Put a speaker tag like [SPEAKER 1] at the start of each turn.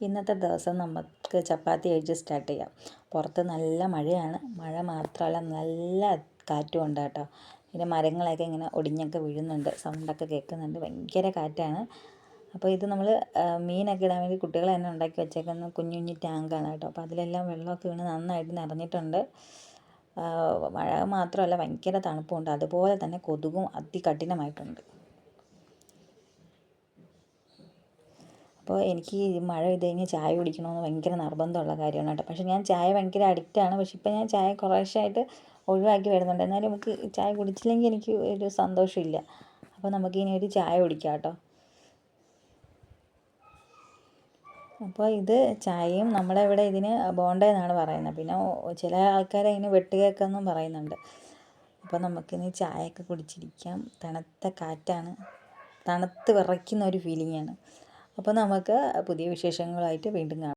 [SPEAKER 1] ഇന്നത്തെ ദിവസം നമുക്ക് ചപ്പാത്തി കഴിച്ച് സ്റ്റാർട്ട് ചെയ്യാം. പുറത്ത് നല്ല മഴയാണ്. മഴ മാത്രമല്ല നല്ല കാറ്റും ഉണ്ട് കേട്ടോ. പിന്നെ മരങ്ങളൊക്കെ ഇങ്ങനെ ഒടിഞ്ഞൊക്കെ വീഴുന്നുണ്ട്, സൗണ്ടൊക്കെ കേൾക്കുന്നുണ്ട്, ഭയങ്കര കാറ്റാണ്. അപ്പോൾ ഇത് നമ്മൾ മീനൊക്കെ ഇടാൻ വേണ്ടി കുട്ടികൾ തന്നെ ഉണ്ടാക്കി വെച്ചേക്കുന്ന കുഞ്ഞു കുഞ്ഞു ടാങ്കാണ് കേട്ടോ. അപ്പോൾ അതിലെല്ലാം വെള്ളമൊക്കെ വീണ് നന്നായിട്ട് നിറഞ്ഞിട്ടുണ്ട്. മഴ മാത്രമല്ല ഭയങ്കര തണുപ്പുണ്ട്, അതുപോലെ തന്നെ കൊതുകും അതികഠിനമായിട്ടുണ്ട്. അപ്പോൾ എനിക്ക് ഈ മഴ പെയ്ത് കഴിഞ്ഞാൽ ചായ കുടിക്കണമെന്ന് ഭയങ്കര നിർബന്ധമുള്ള കാര്യമാണ് കേട്ടോ. പക്ഷേ ഞാൻ ചായ ഭയങ്കര അഡിക്റ്റാണ്. പക്ഷേ ഇപ്പം ഞാൻ ചായ കുറേശ്ശായിട്ട് ഒഴിവാക്കി വരുന്നുണ്ട്. എന്നാലും നമുക്ക് ചായ കുടിച്ചില്ലെങ്കിൽ എനിക്ക് ഒരു സന്തോഷമില്ല. അപ്പോൾ നമുക്കിനി ഒരു ചായ കുടിക്കാം കേട്ടോ. അപ്പോൾ ഇത് ചായയും നമ്മുടെ ഇവിടെ ഇതിന് ബോണ്ട എന്നാണ് പറയുന്നത്. പിന്നെ ചില ആൾക്കാർ അതിന് വെട്ടുകേക്കെന്നും പറയുന്നുണ്ട്. അപ്പോൾ നമുക്കിനി ചായയൊക്കെ കുടിച്ചിരിക്കാം. തണുത്ത കാറ്റാണ്, തണുത്ത് വിറയ്ക്കുന്ന ഒരു ഫീലിംഗാണ്. അപ്പോൾ നമുക്ക് പുതിയ വിശേഷങ്ങളായിട്ട് വീണ്ടും കാണാം.